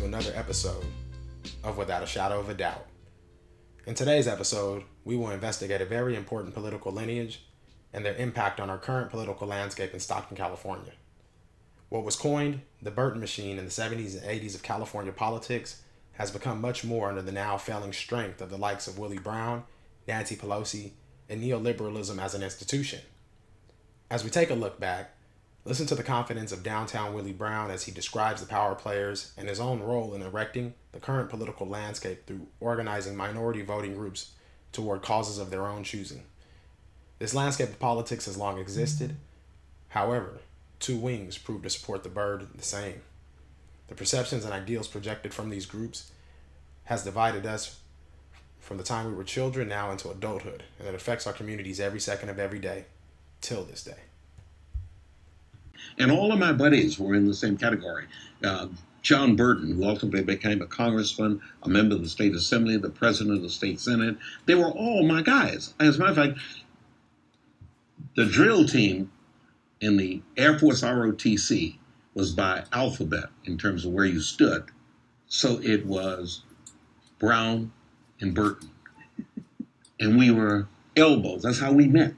another episode of Without a Shadow of a Doubt. In today's episode, we will investigate a very important political lineage and their impact on our current political landscape in Stockton, California. What was coined the Burton machine in the 70s and 80s of California politics has become much more under the now failing strength of the likes of Willie Brown, Nancy Pelosi, and neoliberalism as an institution. As we take a look back, listen to the confidence of downtown Willie Brown as he describes the power players and his own role in erecting the current political landscape through organizing minority voting groups toward causes of their own choosing. This landscape of politics has long existed. However, two wings prove to support the bird the same. The perceptions and ideals projected from these groups has divided us from the time we were children now into adulthood, and it affects our communities every second of every day, till this day. And all of my buddies were in the same category. John Burton, who ultimately became a congressman, a member of the state assembly, the president of the state senate, they were all my guys. As a matter of fact, the drill team in the Air Force ROTC was by alphabet in terms of where you stood. So it was Brown and Burton. And we were elbows. That's how we met.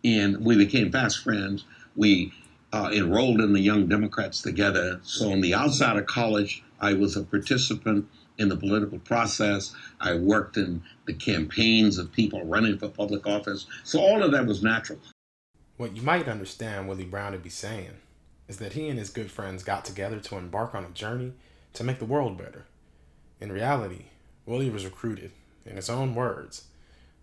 And we became fast friends. We enrolled in the Young Democrats together. So on the outside of college, I was a participant in the political process. I worked in the campaigns of people running for public office. So all of that was natural. What you might understand Willie Brown to be saying is that he and his good friends got together to embark on a journey to make the world better. In reality, Willie was recruited, in his own words,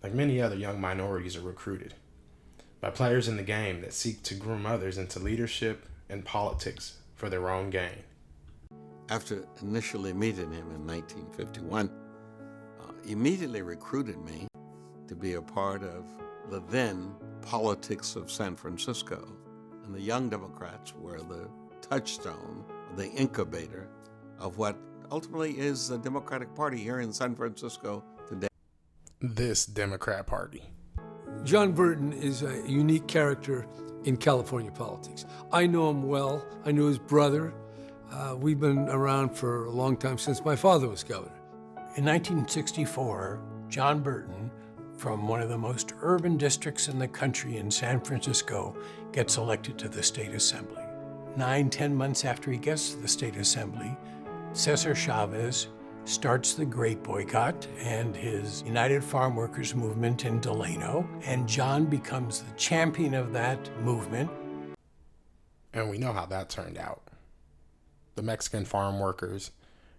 like many other young minorities are recruited, by players in the game that seek to groom others into leadership and politics for their own gain. After initially meeting him in 1951, immediately recruited me to be a part of the then politics of San Francisco. And the Young Democrats were the touchstone, the incubator of what ultimately is the Democratic Party here in San Francisco today. This Democrat Party. John Burton is a unique character in California politics. I know him well. I knew his brother. We've been around for a long time, since my father was governor. In 1964, John Burton, from one of the most urban districts in the country in San Francisco, gets elected to the state assembly. 9-10 months after he gets to the state assembly, Cesar Chavez starts the Great Boycott and his United Farm Workers movement in Delano, and John becomes the champion of that movement. And we know how that turned out. The Mexican farm workers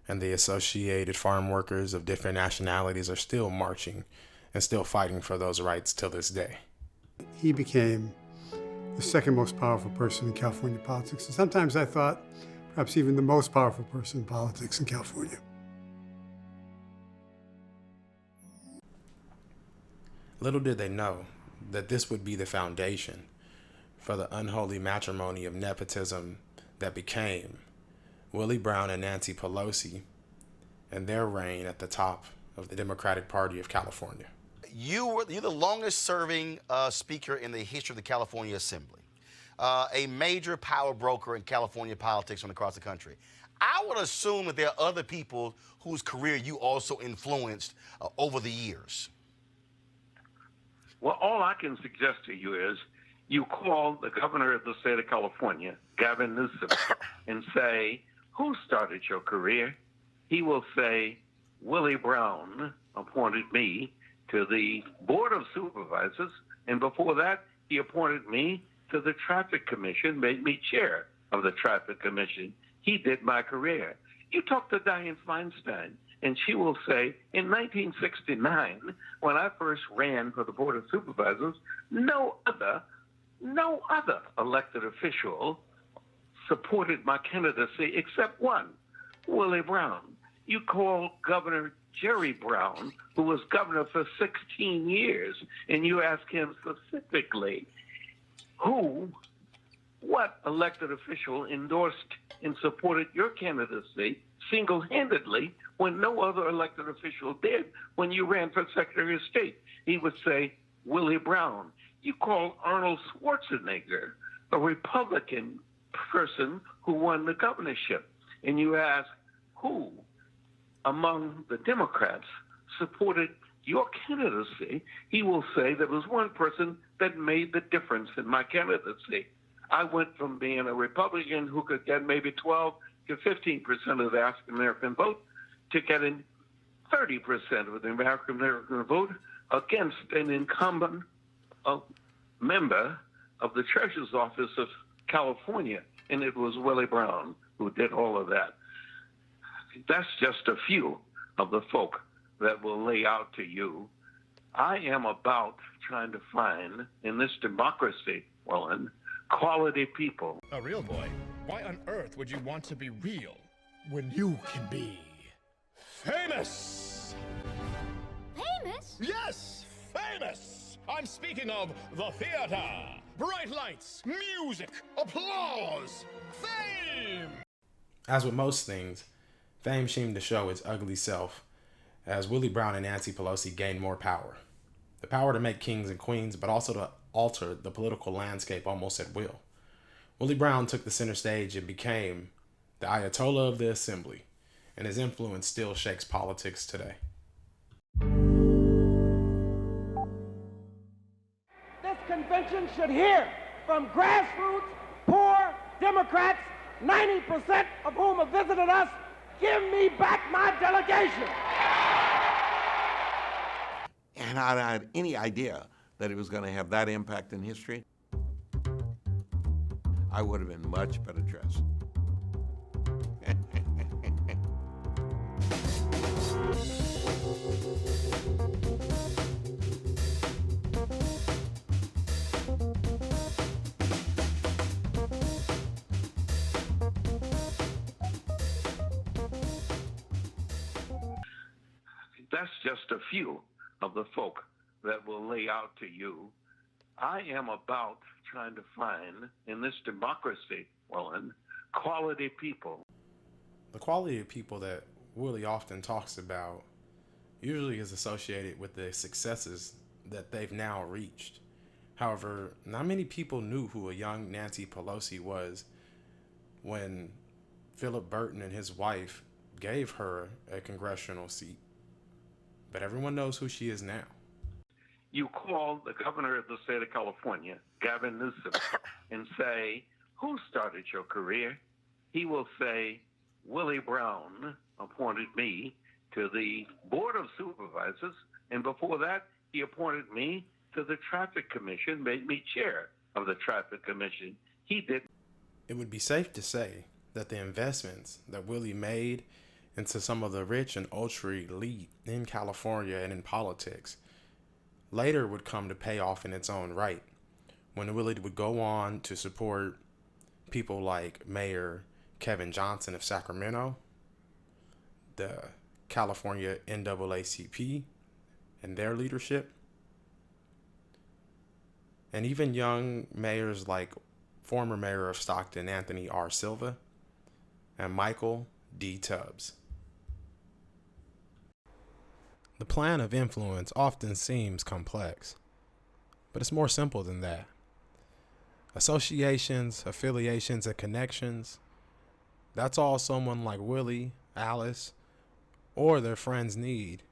and the associated farm workers of different nationalities are still marching and still fighting for those rights till this day. He became the second most powerful person in California politics. And sometimes I thought perhaps even the most powerful person in politics in California. Little did they know that this would be the foundation for the unholy matrimony of nepotism that became Willie Brown and Nancy Pelosi and their reign at the top of the Democratic Party of California. You're the longest serving speaker in the history of the California Assembly, a major power broker in California politics from across the country. I would assume that there are other people whose career you also influenced over the years. Well, all I can suggest to you is you call the governor of the state of California, Gavin Newsom, and say, who started your career? He will say, Willie Brown appointed me to the Board of Supervisors, and before that, he appointed me to the Traffic Commission, made me chair of the Traffic Commission. He did my career. You talk to Dianne Feinstein, and she will say, in 1969, when I first ran for the Board of Supervisors, no other elected official supported my candidacy except one, Willie Brown. You call Governor Jerry Brown, who was governor for 16 years, and you ask him specifically, what elected official endorsed and supported your candidacy single-handedly when no other elected official did when you ran for Secretary of State? He would say, Willie Brown. You call Arnold Schwarzenegger, a Republican person who won the governorship. and you ask who among the Democrats supported your candidacy, he will say there was one person that made the difference in my candidacy. I went from being a Republican who could get maybe 12 to 15% of the African American vote to getting 30% of the African American vote against an incumbent member of the Treasurer's Office of California, and it was Willie Brown who did all of that. That's just a few of the folk that will lay out to you. I am about trying to find in this democracy, Wallen, quality people. A real boy? Why on earth would you want to be real? When you can be famous. Famous? Yes, famous! I'm speaking of the theater. Bright lights, music, applause, fame! As with most things, fame seemed to show its ugly self as Willie Brown and Nancy Pelosi gained more power. The power to make kings and queens, but also to alter the political landscape almost at will. Willie Brown took the center stage and became the Ayatollah of the Assembly, and his influence still shakes politics today. This convention should hear from grassroots, poor Democrats, 90% of whom have visited us. Give me back my delegation. And I had any idea that it was going to have that impact in history, I would have been much better dressed. That's just a few of the folk that will lay out to you. I am about trying to find in this democracy, Wallen, quality people. The quality of people that Willie often talks about usually is associated with the successes that they've now reached. However, not many people knew who a young Nancy Pelosi was when Philip Burton and his wife gave her a congressional seat. But everyone knows who she is now. You call the governor of the state of California, Gavin Newsom, and say, who started your career? He will say, Willie Brown appointed me to the Board of Supervisors, and before that, he appointed me to the Traffic Commission, made me chair of the Traffic Commission. He did. It would be safe to say that the investments that Willie made into some of the rich and ultra elite in California and in politics later would come to pay off in its own right, when Willie would go on to support people like Mayor Kevin Johnson of Sacramento, the California NAACP and their leadership, and even young mayors like former mayor of Stockton, Anthony R. Silva, and Michael D. Tubbs. The plan of influence often seems complex, but it's more simple than that. Associations, affiliations, and connections, that's all someone like Willie, Alice, or their friends need.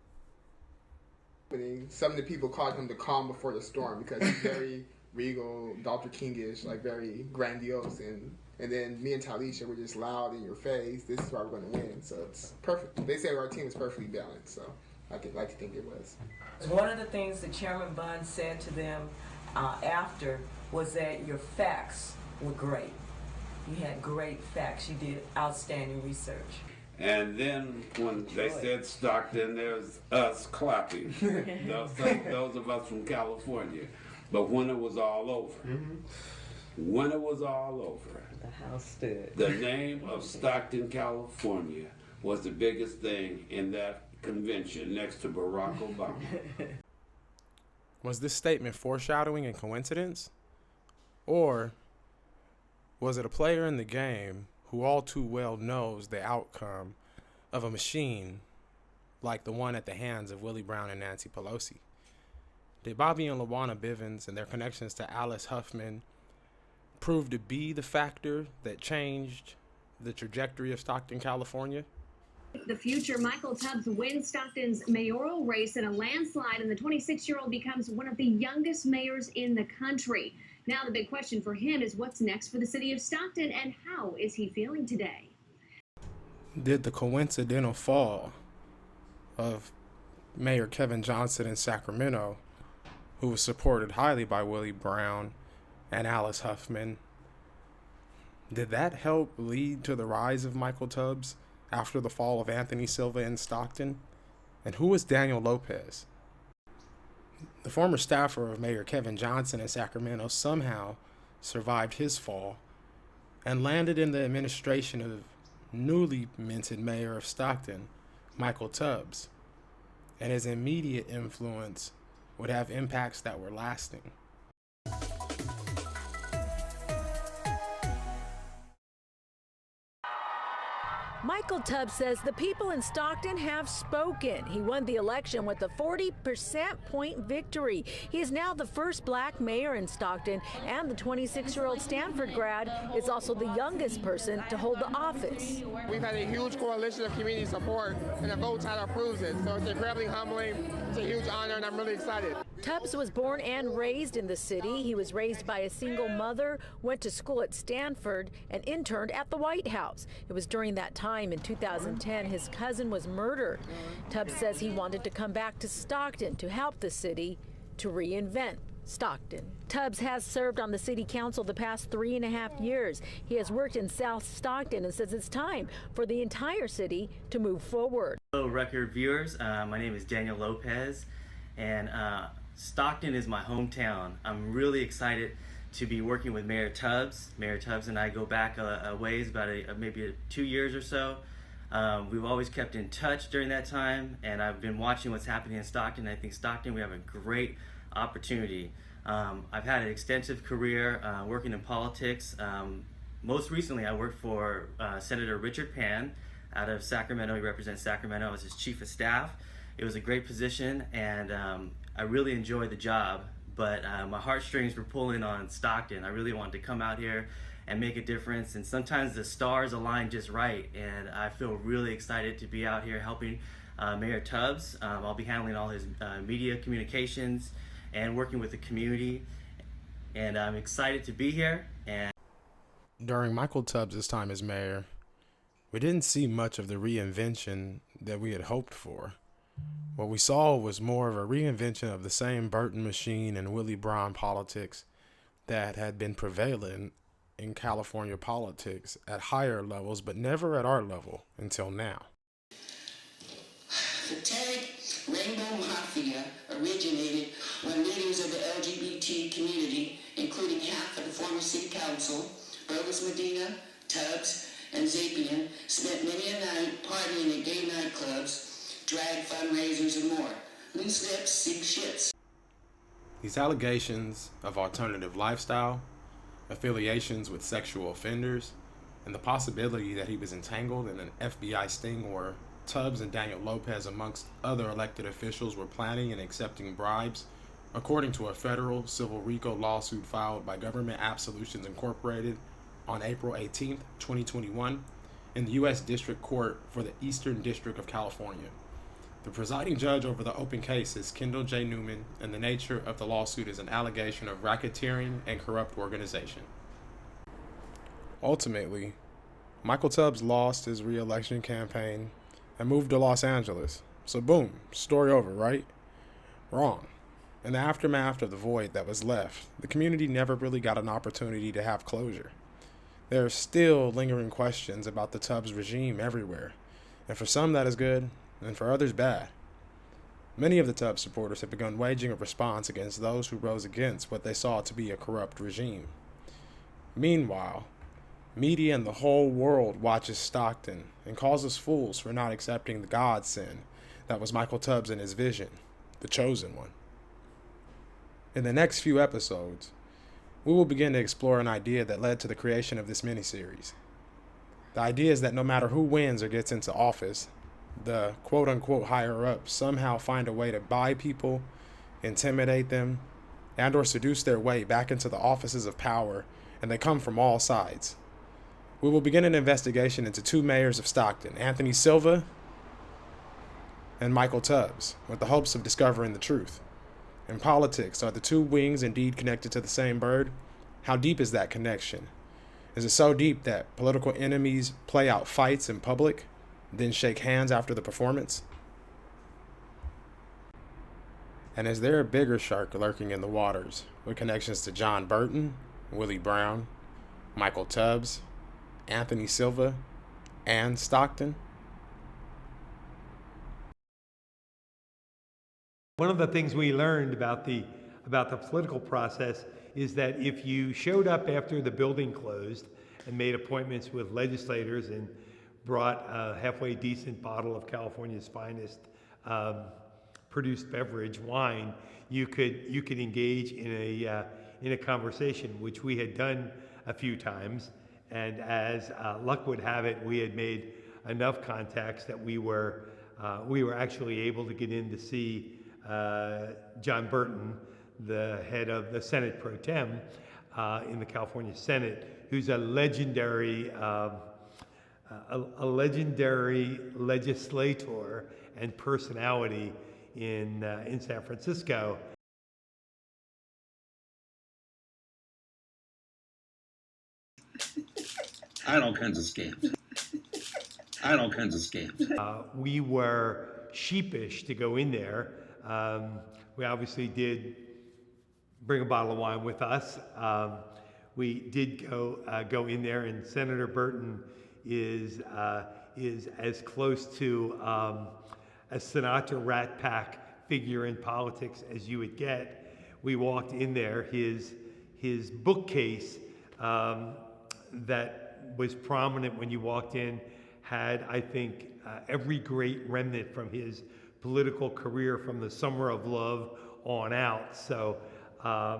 Some of the people called him the calm before the storm because he's very regal, Dr. King-ish, like very grandiose, and then me and Talisha were just loud in your face. This is why we're going to win, so it's perfect. They say our team is perfectly balanced, so I could like to think it was. One of the things that Chairman Bunn said to them after was that your facts were great. You had great facts. You did outstanding research. And then when they said Stockton, there's us clapping. those of us from California. But when it was all over, when it was all over, the house stood. The name of Stockton, California was the biggest thing in that convention next to Barack Obama. Was this statement foreshadowing and coincidence? Or was it a player in the game who all too well knows the outcome of a machine like the one at the hands of Willie Brown and Nancy Pelosi? Did Bobby and LaWanna Bivens and their connections to Alice Huffman prove to be the factor that changed the trajectory of Stockton, California? The future, Michael Tubbs wins Stockton's mayoral race in a landslide, and the 26-year-old becomes one of the youngest mayors in the country. Now the big question for him is what's next for the city of Stockton, and how is he feeling today? Did the coincidental fall of Mayor Kevin Johnson in Sacramento, who was supported highly by Willie Brown and Alice Huffman, did that help lead to the rise of Michael Tubbs after the fall of Anthony Silva in Stockton? And who was Daniel Lopez? The former staffer of Mayor Kevin Johnson in Sacramento somehow survived his fall and landed in the administration of newly minted mayor of Stockton, Michael Tubbs, and his immediate influence would have impacts that were lasting. Michael Tubbs says the people in Stockton have spoken. He won the election with a 40% point victory. He is now the first black mayor in Stockton, and the 26-year-old Stanford grad is also the youngest person to hold the office. We've had a huge coalition of community support, and the vote title approves it. So it's incredibly humbling. It's a huge honor, and I'm really excited. Tubbs was born and raised in the city. He was raised by a single mother, went to school at Stanford, and interned at the White House. It was during that time in 2010 his cousin was murdered. Tubbs says he wanted to come back to Stockton to help the city to reinvent Stockton. Tubbs has served on the city council the past 3.5 years. He has worked in South Stockton and says it's time for the entire city to move forward. Hello, Record viewers. My name is Daniel Lopez, and Stockton is my hometown. I'm really excited to be working with Mayor Tubbs. Mayor Tubbs and I go back a ways, about maybe 2 years or so. We've always kept in touch during that time, and I've been watching what's happening in Stockton. I think Stockton, we have a great opportunity. I've had an extensive career working in politics. Most recently, I worked for Senator Richard Pan out of Sacramento. He represents Sacramento. I was his chief of staff. It was a great position, and I really enjoyed the job, but my heartstrings were pulling on Stockton. I really wanted to come out here and make a difference, and sometimes the stars align just right, and I feel really excited to be out here helping Mayor Tubbs. I'll be handling all his media communications and working with the community, and I'm excited to be here. And during Michael Tubbs' time as mayor, we didn't see much of the reinvention that we had hoped for. What we saw was more of a reinvention of the same Burton machine and Willie Brown politics that had been prevalent in California politics at higher levels, but never at our level until now. The tag Rainbow Mafia originated when leaders of the LGBT community, including half of the former city council, Burgess Medina, Tubbs, and Zapian, spent many a night partying at gay nightclubs, drag fundraisers, and more. Loose lips sink ships. These allegations of alternative lifestyle, affiliations with sexual offenders, and the possibility that he was entangled in an FBI sting where Tubbs and Daniel Lopez, amongst other elected officials, were planning and accepting bribes, according to a federal civil RICO lawsuit filed by Government Absolutions Incorporated on April 18, 2021, in the U.S. District Court for the Eastern District of California. The presiding judge over the open case is Kendall J. Newman, and the nature of the lawsuit is an allegation of racketeering and corrupt organization. Ultimately, Michael Tubbs lost his re-election campaign and moved to Los Angeles. So boom, story over, right? Wrong. In the aftermath of the void that was left, the community never really got an opportunity to have closure. There are still lingering questions about the Tubbs regime everywhere, and for some that is good, and for others bad. Many of the Tubbs supporters have begun waging a response against those who rose against what they saw to be a corrupt regime. Meanwhile, media and the whole world watches Stockton and calls us fools for not accepting the godsend that was Michael Tubbs and his vision, the chosen one. In the next few episodes, we will begin to explore an idea that led to the creation of this miniseries. The idea is that no matter who wins or gets into office, the quote-unquote higher-ups somehow find a way to buy people, intimidate them, and or seduce their way back into the offices of power, and they come from all sides. We will begin an investigation into two mayors of Stockton, Anthony Silva and Michael Tubbs, with the hopes of discovering the truth. In politics, are the two wings indeed connected to the same bird? How deep is that connection? Is it so deep that political enemies play out fights in public, then shake hands after the performance? And is there a bigger shark lurking in the waters with connections to John Burton, Willie Brown, Michael Tubbs, Anthony Silva, and Stockton? One of the things we learned about the political process is that if you showed up after the building closed and made appointments with legislators and brought a halfway decent bottle of California's finest produced beverage, wine, you could engage in a conversation, which we had done a few times. And as luck would have it, we had made enough contacts that we were actually able to get in to see John Burton, the head of the Senate pro tem in the California Senate, who's a legendary legislator and personality in San Francisco. I had all kinds of scams. We were sheepish to go in there. We obviously did bring a bottle of wine with us. We did go in there, and Senator Burton is as close to a Sinatra Rat Pack figure in politics as you would get. We walked in there. His bookcase that was prominent when you walked in had, I think, every great remnant from his political career from the Summer of Love on out. So I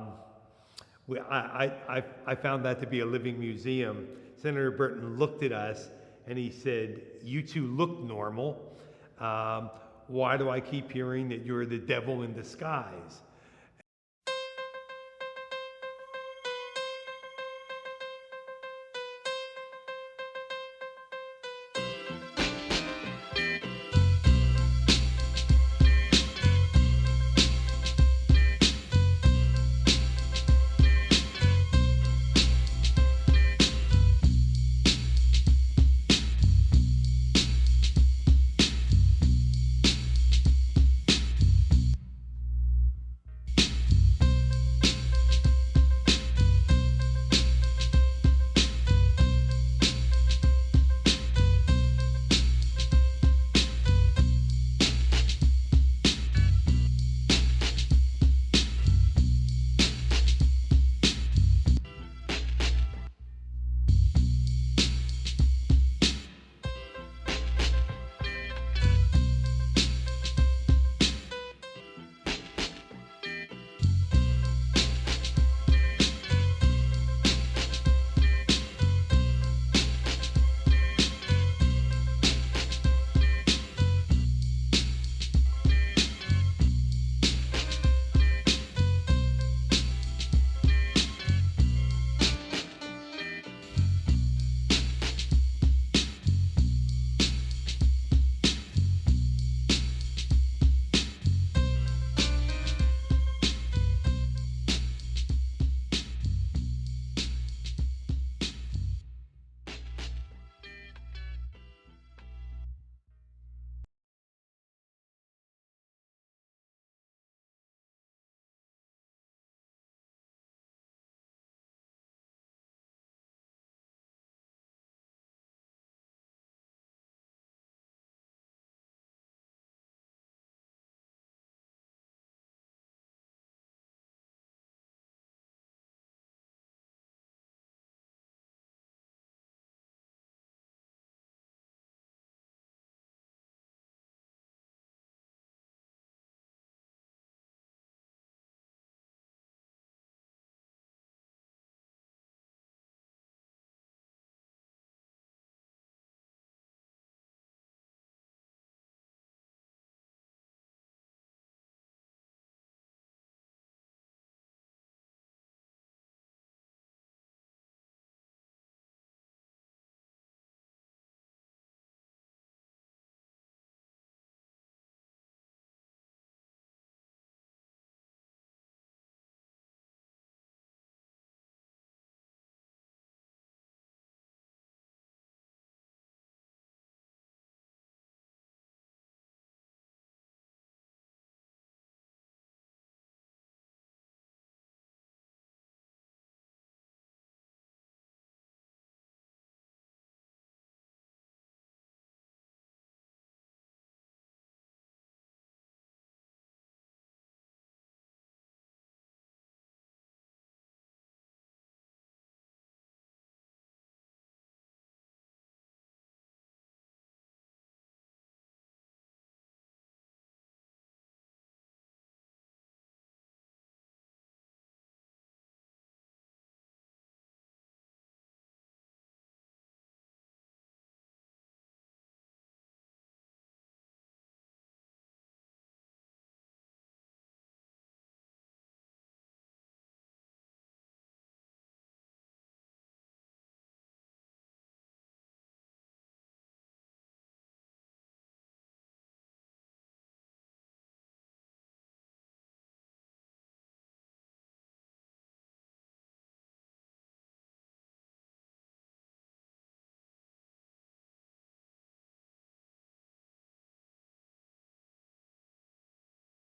found that to be a living museum. Senator Burton looked at us and he said, "You two look normal. Why do I keep hearing that you're the devil in disguise?"